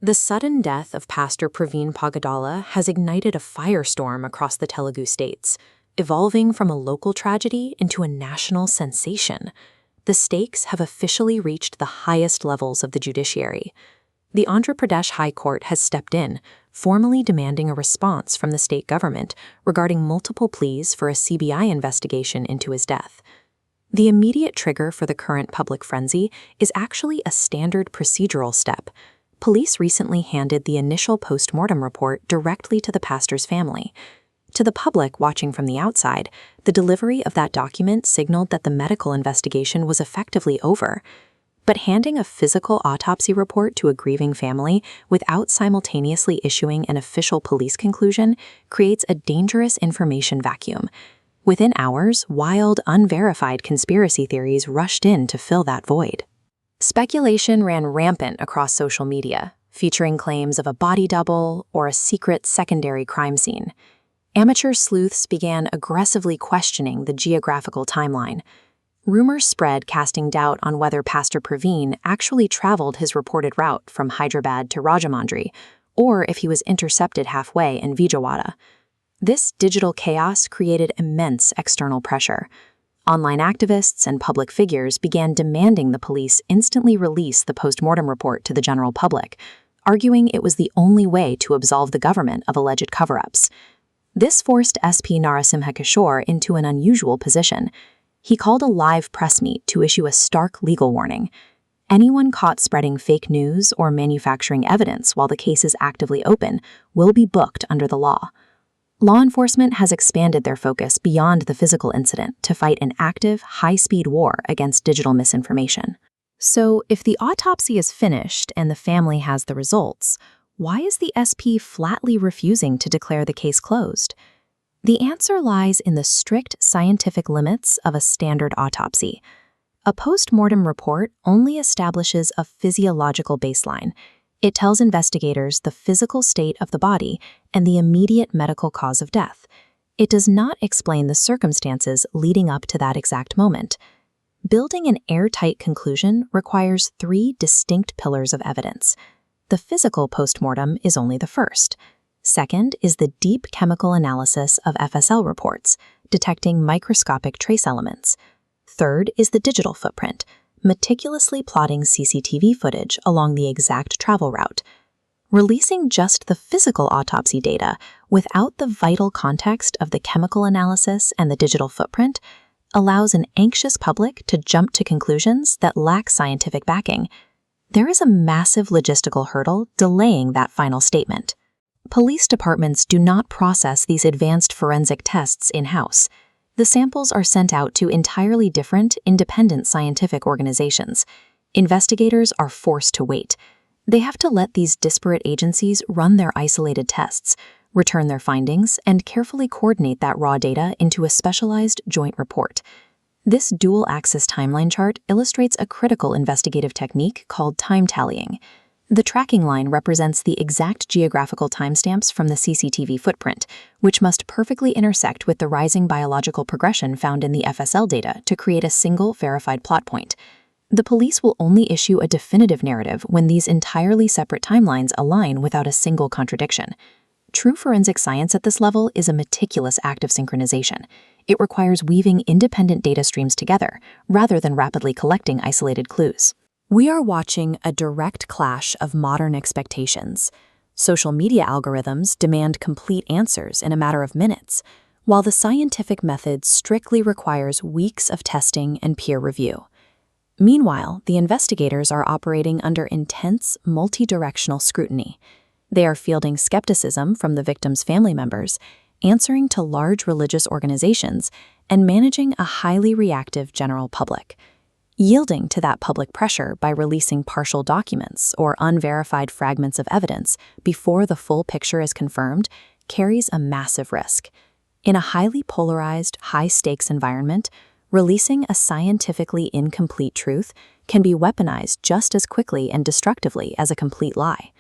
The sudden death of Pastor Praveen Pagadala has ignited a firestorm across the Telugu states, evolving from a local tragedy into a national sensation. The stakes have officially reached the highest levels of the judiciary. The Andhra Pradesh High Court has stepped in, formally demanding a response from the state government regarding multiple pleas for a CBI investigation into his death. The immediate trigger for the current public frenzy is actually a standard procedural step. Police recently handed the initial post-mortem report directly to the pastor's family. To the public watching from the outside, the delivery of that document signaled that the medical investigation was effectively over. But handing a physical autopsy report to a grieving family without simultaneously issuing an official police conclusion creates a dangerous information vacuum. Within hours, wild, unverified conspiracy theories rushed in to fill that void. Speculation ran rampant across social media, featuring claims of a body double or a secret secondary crime scene. Amateur sleuths began aggressively questioning the geographical timeline. Rumors spread casting doubt on whether Pastor Praveen actually traveled his reported route from Hyderabad to Rajahmundry, or if he was intercepted halfway in Vijayawada. This digital chaos created immense external pressure. Online activists and public figures began demanding the police instantly release the post-mortem report to the general public, arguing it was the only way to absolve the government of alleged cover-ups. This forced SP Narasimha Kishore into an unusual position. He called a live press meet to issue a stark legal warning. Anyone caught spreading fake news or manufacturing evidence while the case is actively open will be booked under the law. Law enforcement has expanded their focus beyond the physical incident to fight an active, high-speed war against digital misinformation. So, if the autopsy is finished and the family has the results, why is the SP flatly refusing to declare the case closed? The answer lies in the strict scientific limits of a standard autopsy. A post-mortem report only establishes a physiological baseline. It tells investigators the physical state of the body and the immediate medical cause of death. It does not explain the circumstances leading up to that exact moment. Building an airtight conclusion requires three distinct pillars of evidence. The physical postmortem is only the first. Second is the deep chemical analysis of FSL reports, detecting microscopic trace elements. Third is the digital footprint, meticulously plotting CCTV footage along the exact travel route. Releasing just the physical autopsy data without the vital context of the chemical analysis and the digital footprint allows an anxious public to jump to conclusions that lack scientific backing. There is a massive logistical hurdle delaying that final statement. Police departments do not process these advanced forensic tests in-house. The samples are sent out to entirely different, independent scientific organizations. Investigators are forced to wait. They have to let these disparate agencies run their isolated tests, return their findings, and carefully coordinate that raw data into a specialized joint report. This dual-axis timeline chart illustrates a critical investigative technique called time tallying. The tracking line represents the exact geographical timestamps from the CCTV footprint, which must perfectly intersect with the rising biological progression found in the FSL data to create a single verified plot point. The police will only issue a definitive narrative when these entirely separate timelines align without a single contradiction. True forensic science at this level is a meticulous act of synchronization. It requires weaving independent data streams together, rather than rapidly collecting isolated clues. We are watching a direct clash of modern expectations. Social media algorithms demand complete answers in a matter of minutes, while the scientific method strictly requires weeks of testing and peer review. Meanwhile, the investigators are operating under intense, multi-directional scrutiny. They are fielding skepticism from the victims' family members, answering to large religious organizations, and managing a highly reactive general public. Yielding to that public pressure by releasing partial documents or unverified fragments of evidence before the full picture is confirmed carries a massive risk. In a highly polarized, high-stakes environment, releasing a scientifically incomplete truth can be weaponized just as quickly and destructively as a complete lie.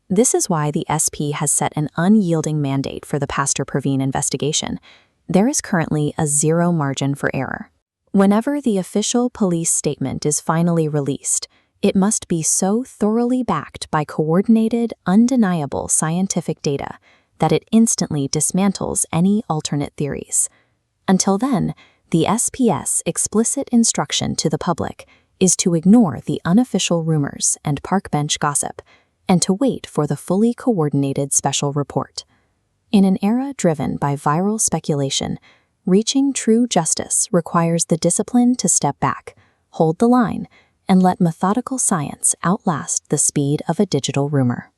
This is why the SP has set an unyielding mandate for the Pastor Praveen investigation. There is currently a zero margin for error. Whenever the official police statement is finally released, It must be so thoroughly backed by coordinated, undeniable scientific data that it instantly dismantles any alternate theories. Until then, the SPS explicit instruction to the public is to ignore the unofficial rumors and park bench gossip and to wait for the fully coordinated special report. In an era driven by viral speculation, reaching true justice requires the discipline to step back, hold the line, and let methodical science outlast the speed of a digital rumor.